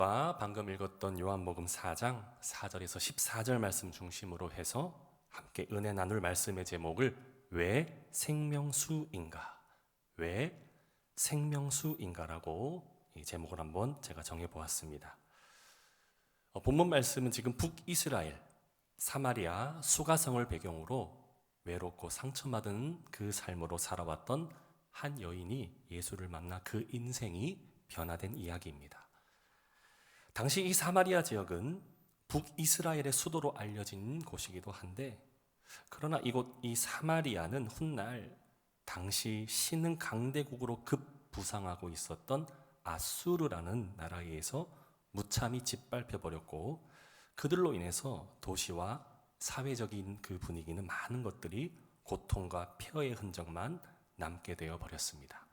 방금 읽었던 요한복음 4장 4절에서 14절 말씀 중심으로 해서 함께 은혜 나눌 말씀의 제목을 왜 생명수인가? 왜 생명수인가라고 이 제목을 한번 제가 정해 보았습니다. 본문 말씀은 지금 북이스라엘 사마리아 수가성을 배경으로 외롭고 상처받은 그 삶으로 살아왔던 한 여인이 예수를 만나 그 인생이 변화된 이야기입니다. 당시 이 사마리아 지역은 북이스라엘의 수도로 알려진 곳이기도 한데, 그러나 이곳 이 사마리아는 훗날 당시 신흥 강대국으로 급부상하고 있었던 아수르라는 나라에 의해서 무참히 짓밟혀 버렸고, 그들로 인해서 도시와 사회적인 그 분위기는 많은 것들이 고통과 폐허의 흔적만 남게 되어 버렸습니다.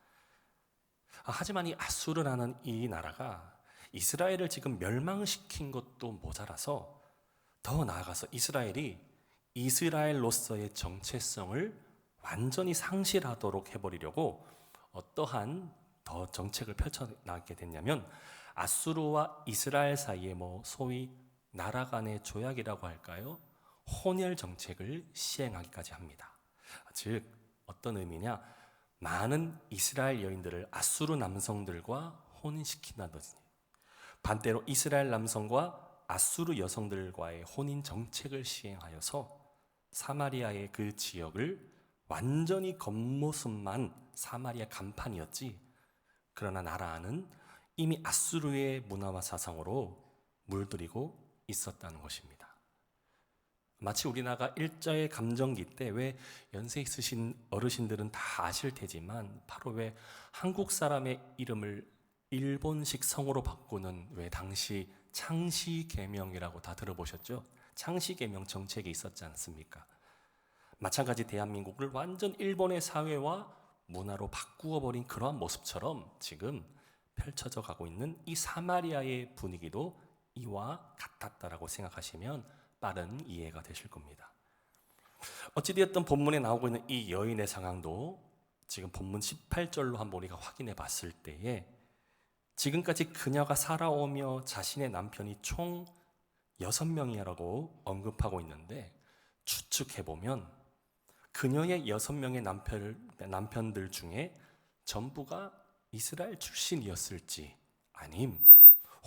하지만 이 아수르라는 이 나라가 이스라엘을 지금 멸망시킨 것도 모자라서 더 나아가서 이스라엘이 이스라엘로서의 정체성을 완전히 상실하도록 해버리려고 어떠한 더 정책을 펼쳐나가게 됐냐면, 아수르와 이스라엘 사이에 소위 나라 간의 조약이라고 할까요? 혼혈 정책을 시행하기까지 합니다. 즉 어떤 의미냐? 많은 이스라엘 여인들을 아수르 남성들과 혼인시킨다든지, 반대로 이스라엘 남성과 아수르 여성들과의 혼인 정책을 시행하여서 사마리아의 그 지역을 완전히 겉모습만 사마리아 간판이었지, 그러나 나라 안은 이미 아수르의 문화와 사상으로 물들이고 있었다는 것입니다. 마치 우리나라가 일제의 감정기 때 왜 연세 있으신 어르신들은 다 아실 테지만 바로 왜 한국 사람의 이름을 일본식 성으로 바꾸는 왜 당시 창시개명이라고 다 들어보셨죠? 창시개명 정책이 있었지 않습니까? 마찬가지 대한민국을 완전 일본의 사회와 문화로 바꾸어 버린 그러한 모습처럼 지금 펼쳐져 가고 있는 이 사마리아의 분위기도 이와 같았다라고 생각하시면 빠른 이해가 되실 겁니다. 어찌되었든 본문에 나오고 있는 이 여인의 상황도 지금 본문 18절로 한번 우리가 확인해 봤을 때에 지금까지 그녀가 살아오며 자신의 남편이 총 6명이라고 언급하고 있는데, 추측해보면 그녀의 6명의 남편들 중에 전부가 이스라엘 출신이었을지, 아님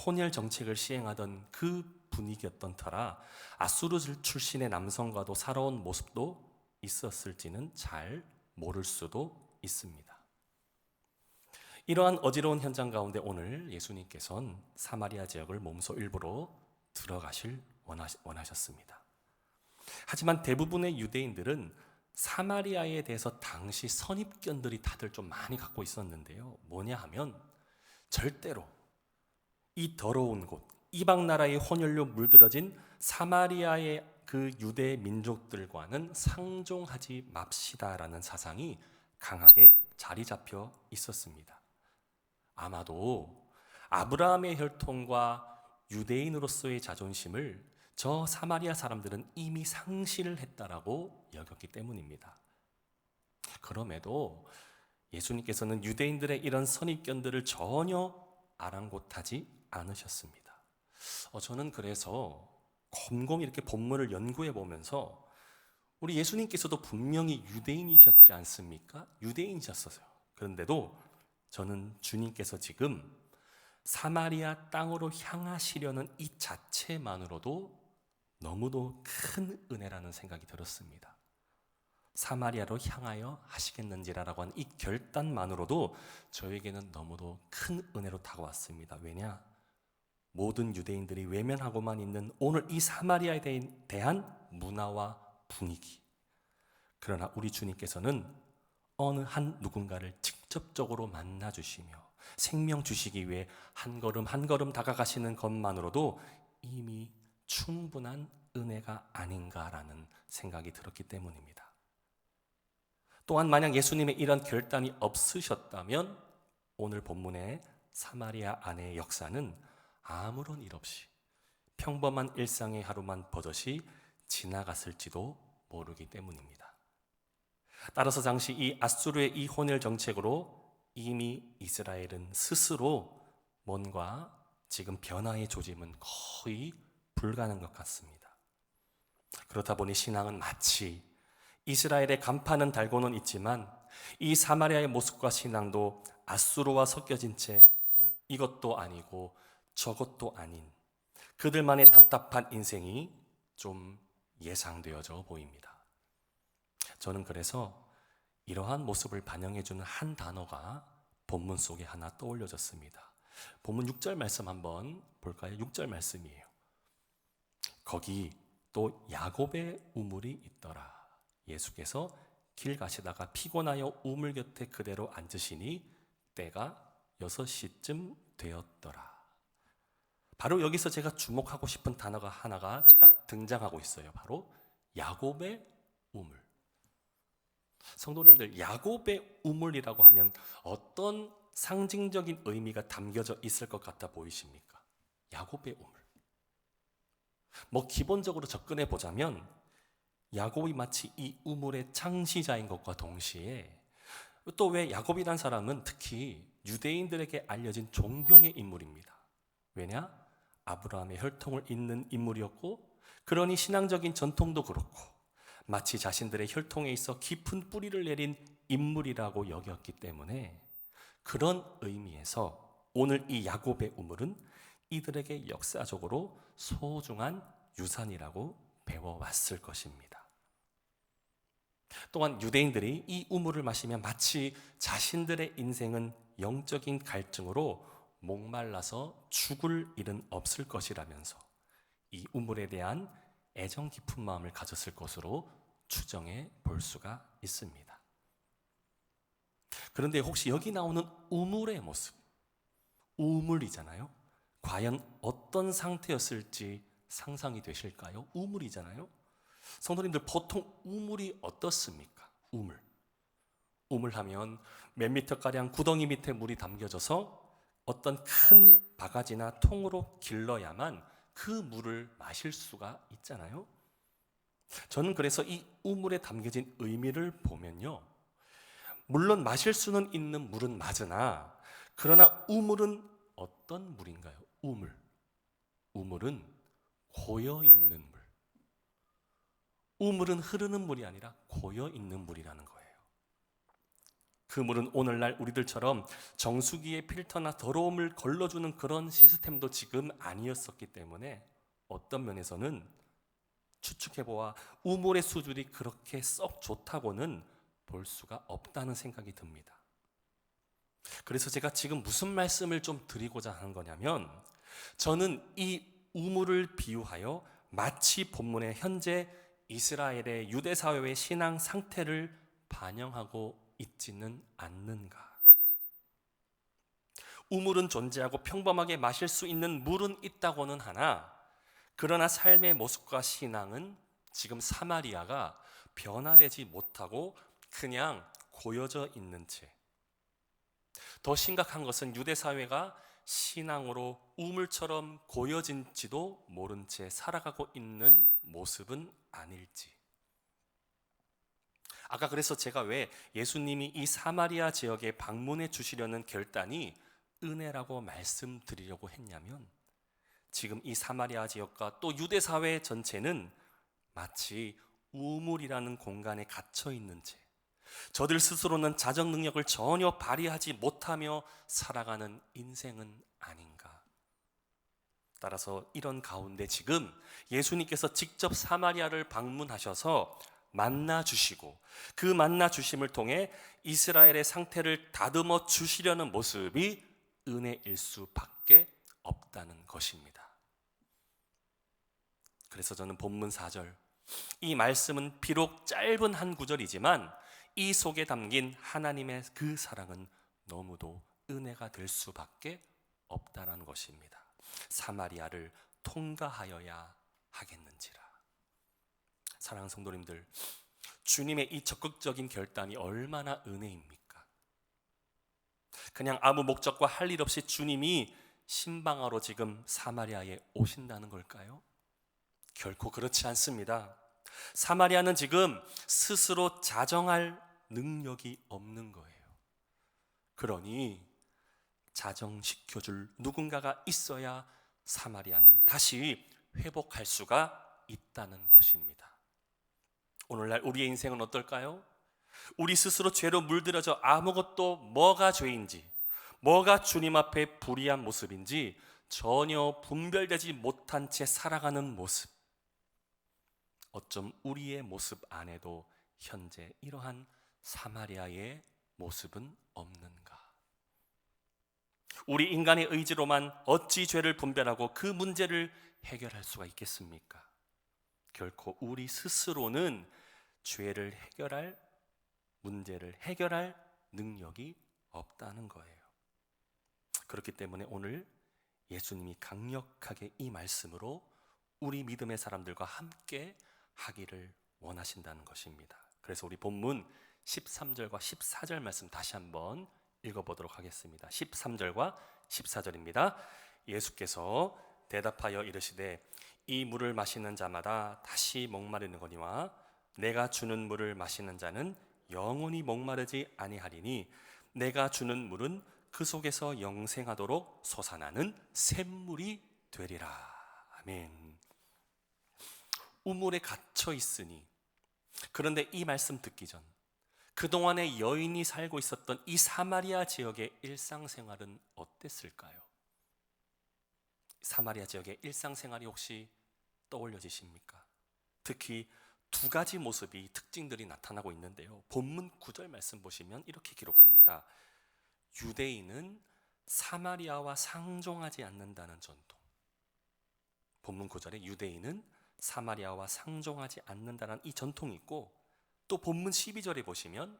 혼혈 정책을 시행하던 그 분위기였던 터라 아수르 출신의 남성과도 살아온 모습도 있었을지는 잘 모를 수도 있습니다. 이러한 어지러운 현장 가운데 오늘 예수님께서는 사마리아 지역을 몸소 일부러 들어가실 원하셨습니다. 하지만 대부분의 유대인들은 사마리아에 대해서 당시 선입견들이 다들 좀 많이 갖고 있었는데요. 뭐냐 하면 절대로 이 더러운 곳, 이방 나라의 혼혈로 물들어진 사마리아의 그 유대 민족들과는 상종하지 맙시다라는 사상이 강하게 자리 잡혀 있었습니다. 아마도 아브라함의 혈통과 유대인으로서의 자존심을 저 사마리아 사람들은 이미 상실을 했다라고 여겼기 때문입니다. 그럼에도 예수님께서는 유대인들의 이런 선입견들을 전혀 아랑곳하지 않으셨습니다. 저는 그래서 곰곰이 이렇게 본문을 연구해 보면서 우리 예수님께서도 분명히 유대인이셨지 않습니까? 유대인이셨어요. 그런데도 저는 주님께서 지금 사마리아 땅으로 향하시려는 이 자체만으로도 너무도 큰 은혜라는 생각이 들었습니다. 사마리아로 향하여 하시겠는지라고 하는 이 결단만으로도 저에게는 너무도 큰 은혜로 다가왔습니다. 왜냐? 모든 유대인들이 외면하고만 있는 오늘 이 사마리아에 대한 문화와 분위기, 그러나 우리 주님께서는 어느 한 누군가를 직접적으로 만나주시며 생명 주시기 위해 한 걸음 한 걸음 다가가시는 것만으로도 이미 충분한 은혜가 아닌가라는 생각이 들었기 때문입니다. 또한 만약 예수님의 이런 결단이 없으셨다면 오늘 본문의 사마리아 안의 역사는 아무런 일 없이 평범한 일상의 하루만 버젓이 지나갔을지도 모르기 때문입니다. 따라서 당시 이 아수르의 이 혼혈 정책으로 이미 이스라엘은 스스로 뭔가 지금 변화의 조짐은 거의 불가능한 것 같습니다. 그렇다 보니 신앙은 마치 이스라엘의 간판은 달고는 있지만 이 사마리아의 모습과 신앙도 앗수로와 섞여진 채 이것도 아니고 저것도 아닌 그들만의 답답한 인생이 좀 예상되어져 보입니다. 저는 그래서 이러한 모습을 반영해주는 한 단어가 본문 속에 하나 떠올려졌습니다. 본문 6절 말씀 한번 볼까요? 6절 말씀이에요. 거기 또 야곱의 우물이 있더라. 예수께서 길 가시다가 피곤하여 우물 곁에 그대로 앉으시니 때가 6시쯤 되었더라. 바로 여기서 제가 주목하고 싶은 단어가 하나가 딱 등장하고 있어요. 바로 야곱의 우물. 성도님들, 야곱의 우물이라고 하면 어떤 상징적인 의미가 담겨져 있을 것 같아 보이십니까? 야곱의 우물. 기본적으로 접근해 보자면 야곱이 마치 이 우물의 창시자인 것과 동시에 또 왜 야곱이란 사람은 특히 유대인들에게 알려진 존경의 인물입니다. 왜냐? 아브라함의 혈통을 잇는 인물이었고 그러니 신앙적인 전통도 그렇고 마치 자신들의 혈통에 있어 깊은 뿌리를 내린 인물이라고 여겼기 때문에 그런 의미에서 오늘 이 야곱의 우물은 이들에게 역사적으로 소중한 유산이라고 배워왔을 것입니다. 또한 유대인들이 이 우물을 마시면 마치 자신들의 인생은 영적인 갈증으로 목말라서 죽을 일은 없을 것이라면서 이 우물에 대한 애정 깊은 마음을 가졌을 것으로 추정해 볼 수가 있습니다. 그런데 혹시 여기 나오는 우물의 모습, 우물이잖아요. 과연 어떤 상태였을지 상상이 되실까요? 우물이잖아요. 성도님들, 보통 우물이 어떻습니까? 우물하면 몇 미터가량 구덩이 밑에 물이 담겨져서 어떤 큰 바가지나 통으로 길러야만 그 물을 마실 수가 있잖아요. 저는 그래서 이 우물에 담겨진 의미를 보면요, 물론 마실 수는 있는 물은 맞으나 그러나 우물은 어떤 물인가요? 우물은 고여있는 물. 우물은 흐르는 물이 아니라 고여있는 물이라는 거예요. 그 물은 오늘날 우리들처럼 정수기에 필터나 더러움을 걸러주는 그런 시스템도 지금 아니었었기 때문에 어떤 면에서는 추측해보아 우물의 수질이 그렇게 썩 좋다고는 볼 수가 없다는 생각이 듭니다. 그래서 제가 지금 무슨 말씀을 좀 드리고자 하는 거냐면, 저는 이 우물을 비유하여 마치 본문의 현재 이스라엘의 유대 사회의 신앙 상태를 반영하고 있지는 않는가. 우물은 존재하고 평범하게 마실 수 있는 물은 있다고는 하나, 그러나 삶의 모습과 신앙은 지금 사마리아가 변화되지 못하고 그냥 고여져 있는 채, 더 심각한 것은 유대 사회가 신앙으로 우물처럼 고여진지도 모른 채 살아가고 있는 모습은 아닐지. 아까 그래서 제가 왜 예수님이 이 사마리아 지역에 방문해 주시려는 결단이 은혜라고 말씀드리려고 했냐면, 지금 이 사마리아 지역과 또 유대 사회 전체는 마치 우물이라는 공간에 갇혀 있는 채 저들 스스로는 자정 능력을 전혀 발휘하지 못하며 살아가는 인생은 아닌가. 따라서 이런 가운데 지금 예수님께서 직접 사마리아를 방문하셔서 만나 주시고 그 만나 주심을 통해 이스라엘의 상태를 다듬어 주시려는 모습이 은혜일 수밖에 없다는 것입니다. 그래서 저는 본문 4절, 이 말씀은 비록 짧은 한 구절이지만 이 속에 담긴 하나님의 그 사랑은 너무도 은혜가 될 수밖에 없다는 것입니다. 사마리아를 통과하여야 하겠는지라. 사랑하는 성도님들, 주님의 이 적극적인 결단이 얼마나 은혜입니까? 그냥 아무 목적과 할 일 없이 주님이 신방하러 지금 사마리아에 오신다는 걸까요? 결코 그렇지 않습니다. 사마리아는 지금 스스로 자정할 능력이 없는 거예요. 그러니 자정시켜줄 누군가가 있어야 사마리아는 다시 회복할 수가 있다는 것입니다. 오늘날 우리의 인생은 어떨까요? 우리 스스로 죄로 물들여져 아무것도 뭐가 죄인지, 뭐가 주님 앞에 불의한 모습인지 전혀 분별되지 못한 채 살아가는 모습. 어쩜 우리의 모습 안에도 현재 이러한 사마리아의 모습은 없는가? 우리 인간의 의지로만 어찌 죄를 분별하고 그 문제를 해결할 수가 있겠습니까? 결코 우리 스스로는 죄를 해결할, 문제를 해결할 능력이 없다는 거예요. 그렇기 때문에 오늘 예수님이 강력하게 이 말씀으로 우리 믿음의 사람들과 함께 하기를 원하신다는 것입니다. 그래서 우리 본문 13절과 14절 말씀 다시 한번 읽어보도록 하겠습니다. 13절과 14절입니다. 예수께서 대답하여 이르시되 이 물을 마시는 자마다 다시 목마르느거니와 내가 주는 물을 마시는 자는 영원히 목마르지 아니하리니 내가 주는 물은 그 속에서 영생하도록 솟아나는 샘물이 되리라. 아멘. 우물에 갇혀 있으니, 그런데 이 말씀 듣기 전 그동안에 여인이 살고 있었던 이 사마리아 지역의 일상생활은 어땠을까요? 사마리아 지역의 일상생활이 혹시 떠올려지십니까? 특히 두 가지 모습이 특징들이 나타나고 있는데요. 본문 9절 말씀 보시면 이렇게 기록합니다. 유대인은 사마리아와 상종하지 않는다는 전통. 본문 9절에 유대인은 사마리아와 상종하지 않는다는 이 전통이 있고, 또 본문 12절에 보시면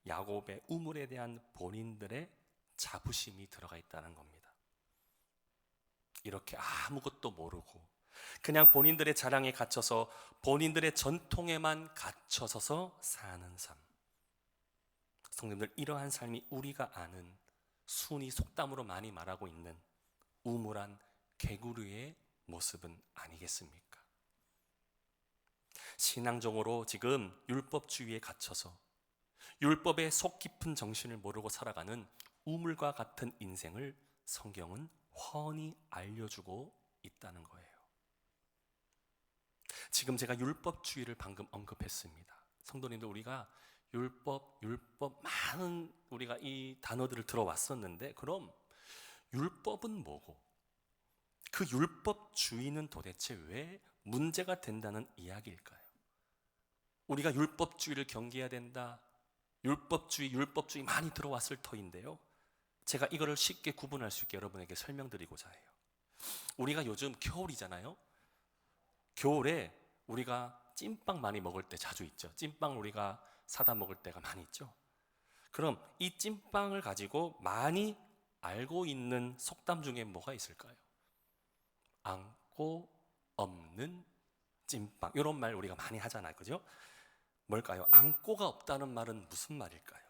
야곱의 우물에 대한 본인들의 자부심이 들어가 있다는 겁니다. 이렇게 아무것도 모르고 그냥 본인들의 자랑에 갇혀서 본인들의 전통에만 갇혀서서 사는 삶. 성도님들, 이러한 삶이 우리가 아는 순히 속담으로 많이 말하고 있는 우물한 개구리의 모습은 아니겠습니까? 신앙적으로 지금 율법주의에 갇혀서 율법의 속 깊은 정신을 모르고 살아가는 우물과 같은 인생을 성경은 훤히 알려주고 있다는 거예요. 지금 제가 율법주의를 방금 언급했습니다. 성도님들, 우리가 율법 많은 우리가 이 단어들을 들어왔었는데, 그럼 율법은 뭐고 그 율법주의는 도대체 왜 문제가 된다는 이야기일까요? 우리가 율법주의를 경계해야 된다, 율법주의 많이 들어왔을 터인데요, 제가 이거를 쉽게 구분할 수 있게 여러분에게 설명드리고자 해요. 우리가 요즘 겨울이잖아요. 겨울에 우리가 찐빵 많이 먹을 때 자주 있죠. 찐빵 우리가 사다 먹을 때가 많이 있죠. 그럼 이 찐빵을 가지고 많이 알고 있는 속담 중에 뭐가 있을까요? 안고 없는 찐빵, 이런 말 우리가 많이 하잖아요, 그죠? 뭘까요? 안고가 없다는 말은 무슨 말일까요?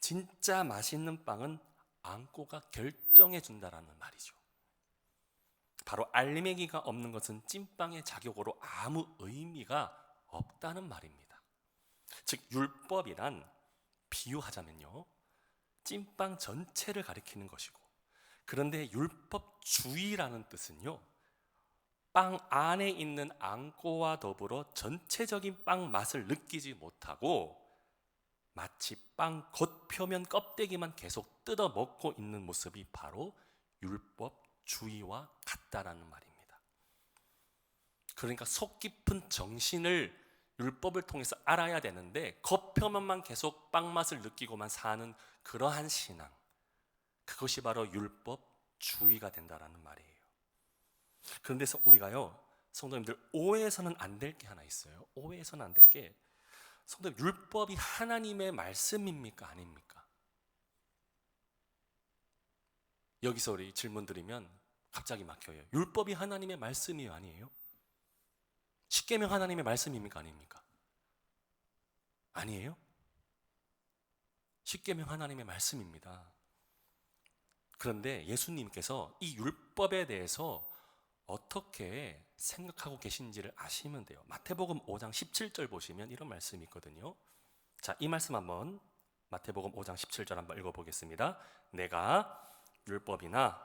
진짜 맛있는 빵은 안고가 결정해 준다라는 말이죠. 바로 알맹이가 없는 것은 찐빵의 자격으로 아무 의미가 없다는 말입니다. 즉 율법이란 비유하자면요, 찐빵 전체를 가리키는 것이고, 그런데 율법주의라는 뜻은요, 빵 안에 있는 안고와 더불어 전체적인 빵 맛을 느끼지 못하고 마치 빵 겉표면 껍데기만 계속 뜯어 먹고 있는 모습이 바로 율법주의와 같다라는 말입니다. 그러니까 속 깊은 정신을 율법을 통해서 알아야 되는데 겉표면만 계속 빵 맛을 느끼고만 사는 그러한 신앙, 그것이 바로 율법주의가 된다라는 말이에요. 그런데 우리가요, 성도님들, 오해해서는 안 될 게 하나 있어요. 오해해서는 안 될 게, 성도님, 율법이 하나님의 말씀입니까? 아닙니까? 여기서 우리 질문 드리면 갑자기 막혀요. 율법이 하나님의 말씀이에요? 아니에요? 십계명 하나님의 말씀입니까? 아닙니까? 아니에요? 십계명 하나님의 말씀입니다. 그런데 예수님께서 이 율법에 대해서 어떻게 생각하고 계신지를 아시면 돼요. 마태복음 5장 17절 보시면 이런 말씀이 있거든요. 자, 이 말씀 한번 마태복음 5장 17절 한번 읽어보겠습니다. 내가 율법이나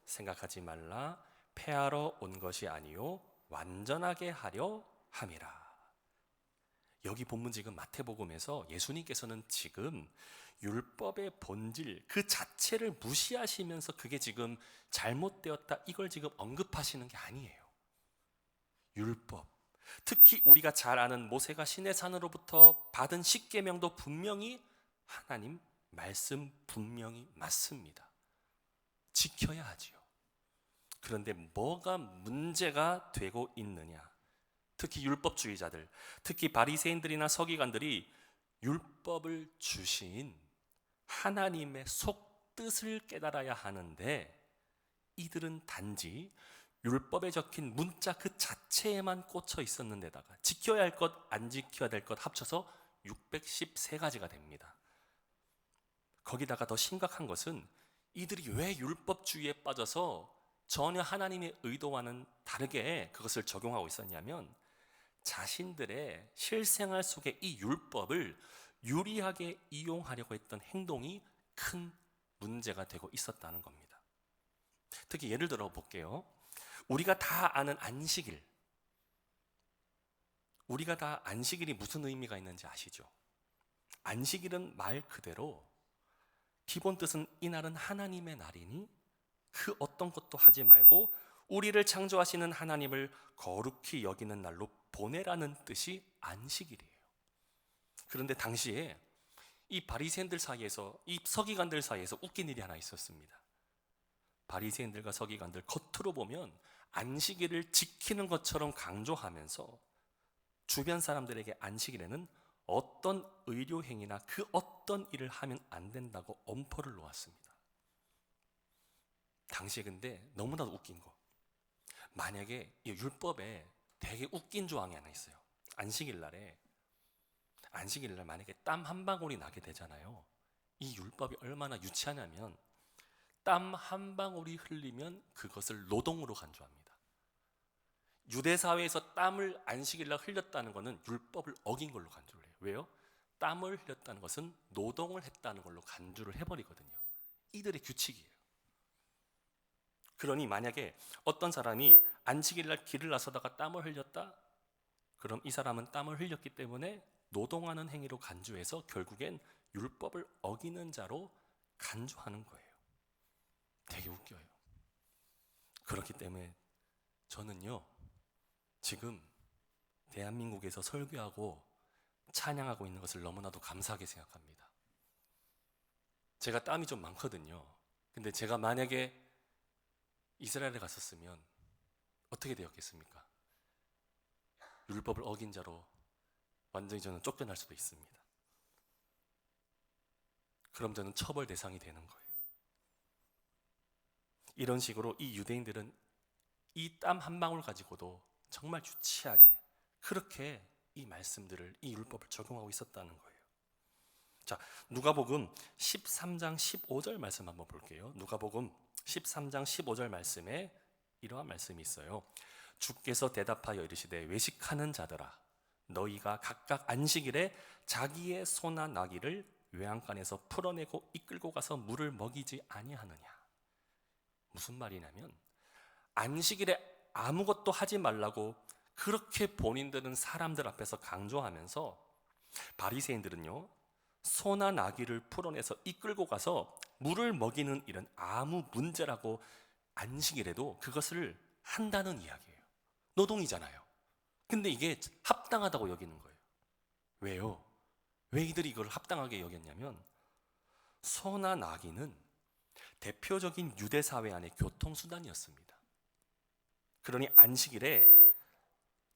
생각하지 말라 폐하러 온 것이 아니요 완전하게 하려 함이라. 여기 본문 지금 마태복음에서 예수님께서는 지금 율법의 본질 그 자체를 무시하시면서 그게 지금 잘못되었다 이걸 지금 언급하시는 게 아니에요. 율법, 특히 우리가 잘 아는 모세가 시내산으로부터 받은 십계명도 분명히 하나님 말씀 분명히 맞습니다. 지켜야 하지요. 그런데 뭐가 문제가 되고 있느냐? 특히 율법주의자들, 특히 바리새인들이나 서기관들이 율법을 주신 하나님의 속뜻을 깨달아야 하는데 이들은 단지 율법에 적힌 문자 그 자체에만 꽂혀 있었는데다가 지켜야 할 것, 안 지켜야 될 것 합쳐서 613가지가 됩니다. 거기다가 더 심각한 것은 이들이 왜 율법주의에 빠져서 전혀 하나님의 의도와는 다르게 그것을 적용하고 있었냐면 자신들의 실생활 속에 이 율법을 유리하게 이용하려고 했던 행동이 큰 문제가 되고 있었다는 겁니다. 특히 예를 들어 볼게요. 우리가 다 아는 안식일. 우리가 다 안식일이 무슨 의미가 있는지 아시죠? 안식일은 말 그대로 기본 뜻은 이날은 하나님의 날이니 그 어떤 것도 하지 말고 우리를 창조하시는 하나님을 거룩히 여기는 날로 보내라는 뜻이 안식일이에요. 그런데 당시에 이 바리새인들 사이에서 이 서기관들 사이에서 웃긴 일이 하나 있었습니다. 바리새인들과 서기관들 겉으로 보면 안식일을 지키는 것처럼 강조하면서 주변 사람들에게 안식일에는 어떤 의료 행위나 그 어떤 일을 하면 안 된다고 엄포를 놓았습니다. 당시에 근데 너무나도 웃긴 거. 만약에 이 율법에 되게 웃긴 조항이 하나 있어요. 안식일 날 만약에 땀 한 방울이 나게 되잖아요. 이 율법이 얼마나 유치하냐면 땀 한 방울이 흘리면 그것을 노동으로 간주합니다. 유대 사회에서 땀을 안식일 날 흘렸다는 것은 율법을 어긴 걸로 간주를 해요. 왜요? 땀을 흘렸다는 것은 노동을 했다는 걸로 간주를 해버리거든요. 이들의 규칙이에요. 그러니 만약에 어떤 사람이 안식일 날 길을 나서다가 땀을 흘렸다? 그럼 이 사람은 땀을 흘렸기 때문에 노동하는 행위로 간주해서 결국엔 율법을 어기는 자로 간주하는 거예요. 되게 웃겨요. 그렇기 때문에 저는요, 지금 대한민국에서 설교하고 찬양하고 있는 것을 너무나도 감사하게 생각합니다. 제가 땀이 좀 많거든요. 근데 제가 만약에 이스라엘에 갔었으면 어떻게 되었겠습니까? 율법을 어긴 자로 완전히 저는 쫓겨날 수도 있습니다. 그럼 저는 처벌 대상이 되는 거예요. 이런 식으로 이 유대인들은 이 땀 한 방울 가지고도 정말 유치하게 그렇게 이 말씀들을, 이 율법을 적용하고 있었다는 거예요. 자, 누가복음 13장 15절 말씀 한번 볼게요. 누가복음 13장 15절 말씀에 이러한 말씀이 있어요. 주께서 대답하여 이르시되 외식하는 자들아 너희가 각각 안식일에 자기의 소나 나귀를 외양간에서 풀어내고 이끌고 가서 물을 먹이지 아니하느냐. 무슨 말이냐면 안식일에 아무것도 하지 말라고 그렇게 본인들은 사람들 앞에서 강조하면서 바리새인들은요 소나 나귀를 풀어내서 이끌고 가서 물을 먹이는 일은 아무 문제라고 안식일에도 그것을 한다는 이야기예요. 노동이잖아요. 근데 이게 합당하다고 여기는 거예요. 왜요? 왜 이들이 이걸 합당하게 여겼냐면 소나 나귀는 대표적인 유대 사회 안의 교통수단이었습니다. 그러니 안식일에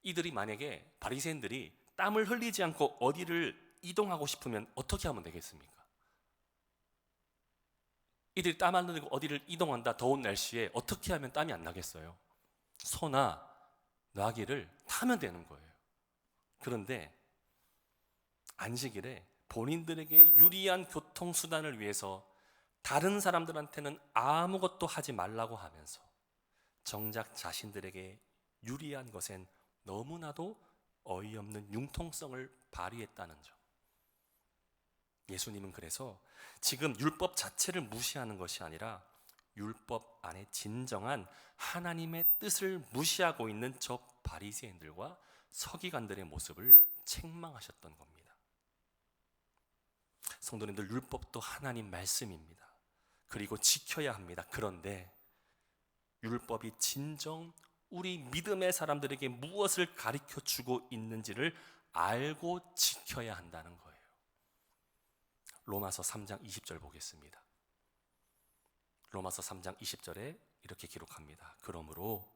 이들이 만약에 바리새인들이 땀을 흘리지 않고 어디를 이동하고 싶으면 어떻게 하면 되겠습니까? 이들이 땀 안 흘리고 어디를 이동한다 더운 날씨에 어떻게 하면 땀이 안 나겠어요? 소나 나귀를 타면 되는 거예요. 그런데 안식일에 본인들에게 유리한 교통수단을 위해서 다른 사람들한테는 아무것도 하지 말라고 하면서 정작 자신들에게 유리한 것엔 너무나도 어이없는 융통성을 발휘했다는 점. 예수님은 그래서 지금 율법 자체를 무시하는 것이 아니라 율법 안에 진정한 하나님의 뜻을 무시하고 있는 저 바리새인들과 서기관들의 모습을 책망하셨던 겁니다. 성도님들, 율법도 하나님 말씀입니다. 그리고 지켜야 합니다. 그런데 율법이 진정 우리 믿음의 사람들에게 무엇을 가르쳐 주고 있는지를 알고 지켜야 한다는 거예요. 로마서 3장 20절 보겠습니다. 로마서 3장 20절에 이렇게 기록합니다. 그러므로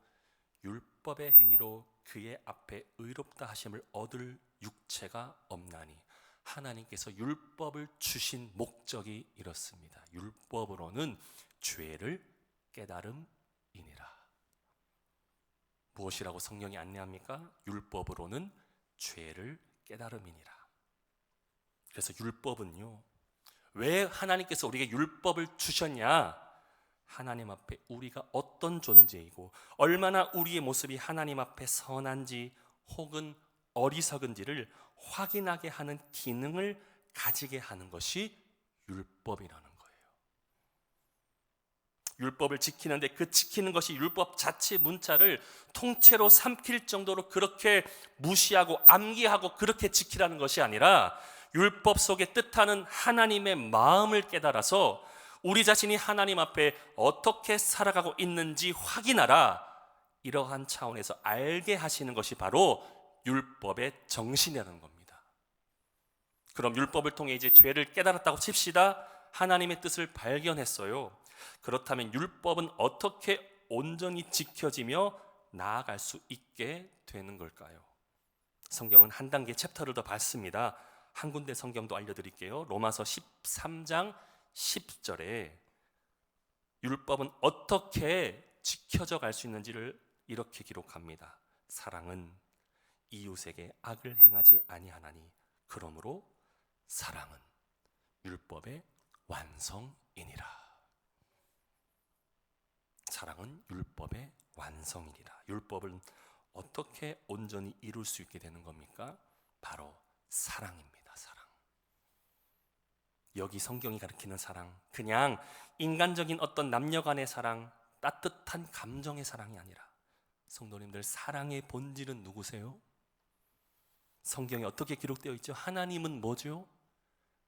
율법의 행위로 그의 앞에 의롭다 하심을 얻을 육체가 없나니 하나님께서 율법을 주신 목적이 이렇습니다. 율법으로는 죄를 깨달음이니라. 무엇이라고 성령이 안내합니까? 율법으로는 죄를 깨달음이니라. 그래서 율법은요, 왜 하나님께서 우리에게 율법을 주셨냐? 하나님 앞에 우리가 어떤 존재이고 얼마나 우리의 모습이 하나님 앞에 선한지 혹은 어리석은지를 확인하게 하는 기능을 가지게 하는 것이 율법이라는 거예요. 율법을 지키는데 그 지키는 것이 율법 자체 문자를 통째로 삼킬 정도로 그렇게 무시하고 암기하고 그렇게 지키라는 것이 아니라 율법 속에 뜻하는 하나님의 마음을 깨달아서 우리 자신이 하나님 앞에 어떻게 살아가고 있는지 확인하라, 이러한 차원에서 알게 하시는 것이 바로 율법의 정신이라는 겁니다. 그럼 율법을 통해 이제 죄를 깨달았다고 칩시다. 하나님의 뜻을 발견했어요. 그렇다면 율법은 어떻게 온전히 지켜지며 나아갈 수 있게 되는 걸까요? 성경은 한 단계 챕터를 더 밟습니다. 한 군데 성경도 알려드릴게요. 로마서 13장 10절에 율법은 어떻게 지켜져 갈 수 있는지를 이렇게 기록합니다. 사랑은 이웃에게 악을 행하지 아니하나니 그러므로 사랑은 율법의 완성이니라. 사랑은 율법의 완성이니라. 율법은 어떻게 온전히 이룰 수 있게 되는 겁니까? 바로 사랑입니다. 사랑. 여기 성경이 가르치는 사랑, 그냥 인간적인 어떤 남녀 간의 사랑, 따뜻한 감정의 사랑이 아니라, 성도님들, 사랑의 본질은 누구세요? 성경에 어떻게 기록되어 있죠? 하나님은 뭐죠?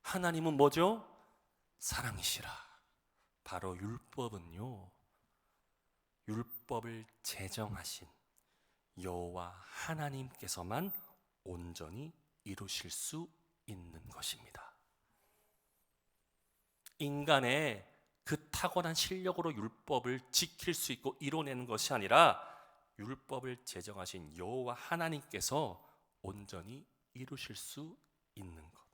하나님은 뭐죠? 사랑이시라. 바로 율법은요, 율법을 제정하신 여호와 하나님께서만 온전히 이루실 수 있는 것입니다. 인간의 그 타고난 실력으로 율법을 지킬 수 있고 이뤄내는 것이 아니라 율법을 제정하신 여호와 하나님께서 온전히 이루실 수 있는 것.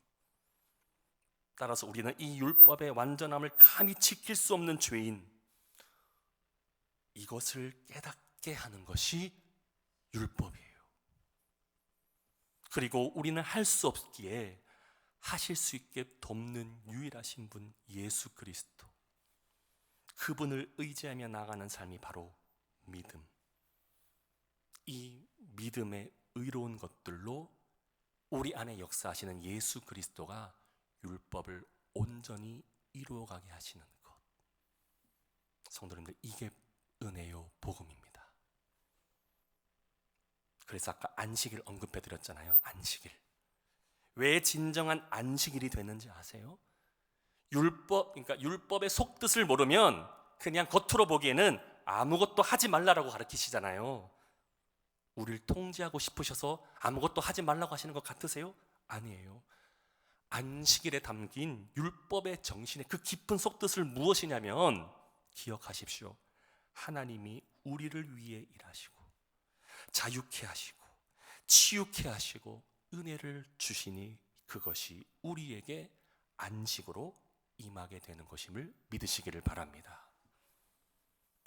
따라서 우리는 이 율법의 완전함을 감히 지킬 수 없는 죄인, 이것을 깨닫게 하는 것이 율법이에요. 그리고 우리는 할 수 없기에 하실 수 있게 돕는 유일하신 분 예수 그리스도, 그분을 의지하며 나아가는 삶이 바로 믿음. 이 믿음의 의로운 것들로 우리 안에 역사하시는 예수 그리스도가 율법을 온전히 이루어가게 하시는 것. 성도님들, 이게 은혜요 복음입니다. 그래서 아까 안식일 언급해 드렸잖아요. 안식일. 왜 진정한 안식일이 되는지 아세요? 그러니까 율법의 속뜻을 모르면 그냥 겉으로 보기에는 아무것도 하지 말라라고 가르치시잖아요. 우리를 통제하고 싶으셔서 아무것도 하지 말라고 하시는 것 같으세요? 아니에요. 안식일에 담긴 율법의 정신의 그 깊은 속뜻을 무엇이냐면, 기억하십시오. 하나님이 우리를 위해 일하시고 자유케 하시고 치유케 하시고 은혜를 주시니 그것이 우리에게 안식으로 임하게 되는 것임을 믿으시기를 바랍니다.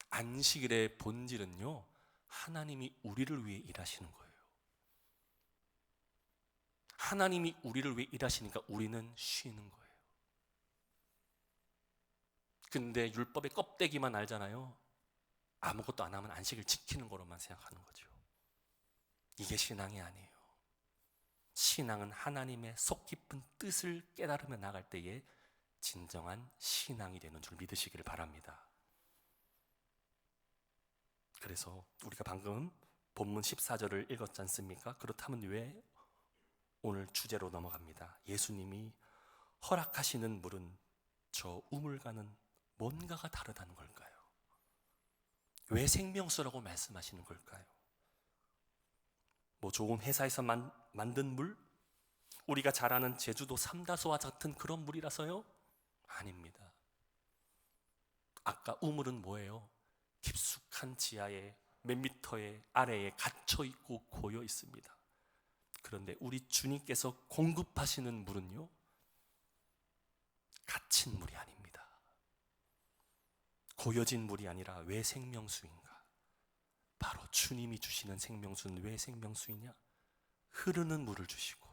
안식일의 본질은요, 하나님이 우리를 위해 일하시는 거예요. 하나님이 우리를 위해 일하시니까 우리는 쉬는 거예요. 근데 율법의 껍데기만 알잖아요. 아무것도 안 하면 안식을 지키는 거로만 생각하는 거죠. 이게 신앙이 아니에요. 신앙은 하나님의 속 깊은 뜻을 깨달으며 나갈 때에 진정한 신앙이 되는 줄 믿으시기를 바랍니다. 그래서 우리가 방금 본문 14절을 읽었지 않습니까? 그렇다면 왜 오늘 주제로 넘어갑니다. 예수님이 허락하시는 물은 저 우물과는 뭔가가 다르다는 걸까요? 왜 생명수라고 말씀하시는 걸까요? 뭐 좋은 회사에서 만든 물? 우리가 잘 아는 제주도 삼다수와 같은 그런 물이라서요? 아닙니다. 아까 우물은 뭐예요? 깊숙한 지하에 몇 미터의 아래에 갇혀 있고 고여 있습니다. 그런데 우리 주님께서 공급하시는 물은요, 갇힌 물이 아닙니다. 고여진 물이 아니라 왜 생명수인가? 바로 주님이 주시는 생명수는 왜 생명수이냐? 흐르는 물을 주시고,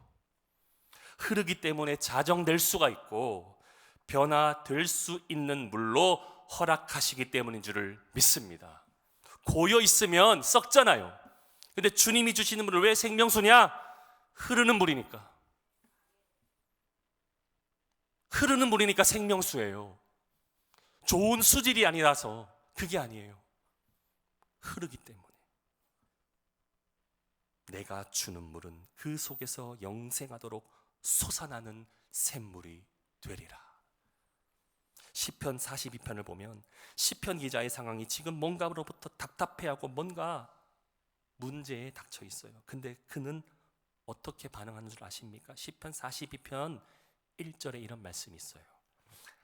흐르기 때문에 자정될 수가 있고 변화될 수 있는 물로 허락하시기 때문인 줄을 믿습니다. 고여 있으면 썩잖아요. 근데 주님이 주시는 물은 왜 생명수냐? 흐르는 물이니까. 흐르는 물이니까 생명수예요. 좋은 수질이 아니라서 그게 아니에요. 흐르기 때문에. 내가 주는 물은 그 속에서 영생하도록 솟아나는 샘물이 되리라. 시편 42편을 보면 시편 기자의 상황이 지금 뭔가로부터 답답해하고 뭔가 문제에 닥쳐 있어요. 근데 그는 어떻게 반응하는 줄 아십니까? 시편 42편 1절에 이런 말씀이 있어요.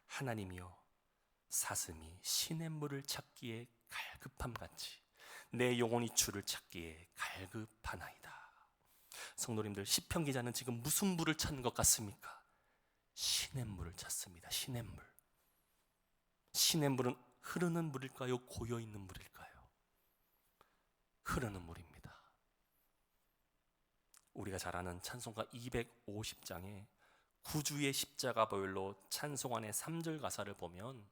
하나님이여, 사슴이 시냇물을 찾기에 갈급함같이 내 영혼이 주를 찾기에 갈급하나이다. 성도님들, 시편 기자는 지금 무슨 물을 찾는 것 같습니까? 시냇물을 찾습니다. 시냇물. 시냇물은 흐르는 물일까요? 고여있는 물일까요? 흐르는 물입니다. 우리가 잘 아는 찬송가 250장에 구주의 십자가 보혈로 찬송안의 3절 가사를 보면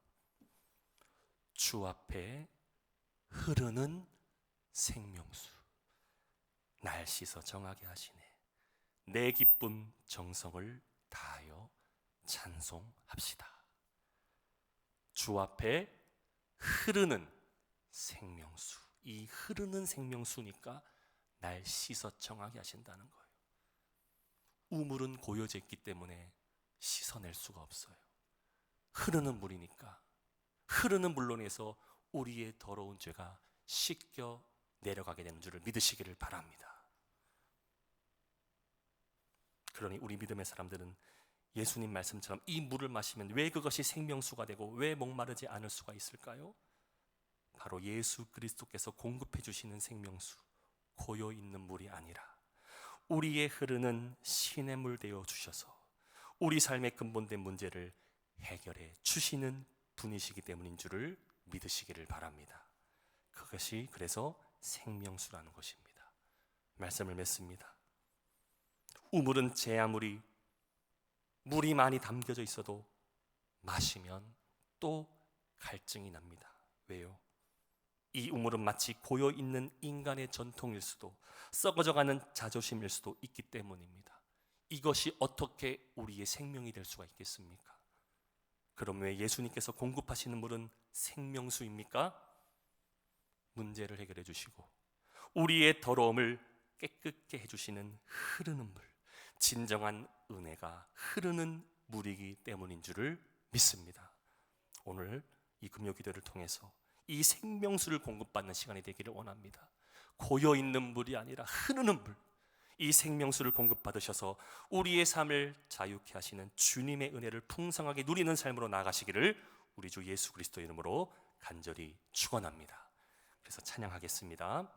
주 앞에 흐르는 생명수, 날 씻어 정하게 하시네. 내 기쁨 정성을 다하여 찬송합시다. 주 앞에 흐르는 생명수, 이 흐르는 생명수니까 날 씻어 정하게 하신다는 거예요. 우물은 고여져 있기 때문에 씻어낼 수가 없어요. 흐르는 물이니까 흐르는 물로 인해서 우리의 더러운 죄가 씻겨 내려가게 되는 줄을 믿으시기를 바랍니다. 그러니 우리 믿음의 사람들은 예수님 말씀처럼 이 물을 마시면 왜 그것이 생명수가 되고 왜 목마르지 않을 수가 있을까요? 바로 예수 그리스도께서 공급해 주시는 생명수, 고여 있는 물이 아니라 우리의 흐르는 시냇물 되어 주셔서 우리 삶의 근본된 문제를 해결해 주시는 분이시기 때문인 줄을 믿으시기를 바랍니다. 그것이 그래서 생명수라는 것입니다. 말씀을 맺습니다. 우물은 제 아무리 물이 많이 담겨져 있어도 마시면 또 갈증이 납니다. 왜요? 이 우물은 마치 고여있는 인간의 전통일 수도, 썩어져가는 자존심일 수도 있기 때문입니다. 이것이 어떻게 우리의 생명이 될 수가 있겠습니까? 그럼 왜 예수님께서 공급하시는 물은 생명수입니까? 문제를 해결해 주시고 우리의 더러움을 깨끗게 해주시는 흐르는 물, 진정한 은혜가 흐르는 물이기 때문인 줄을 믿습니다. 오늘 이 금요 기도를 통해서 이 생명수를 공급받는 시간이 되기를 원합니다. 고여있는 물이 아니라 흐르는 물, 이 생명수를 공급받으셔서 우리의 삶을 자유케 하시는 주님의 은혜를 풍성하게 누리는 삶으로 나아가시기를 우리 주 예수 그리스도 이름으로 간절히 축원합니다. 그래서 찬양하겠습니다.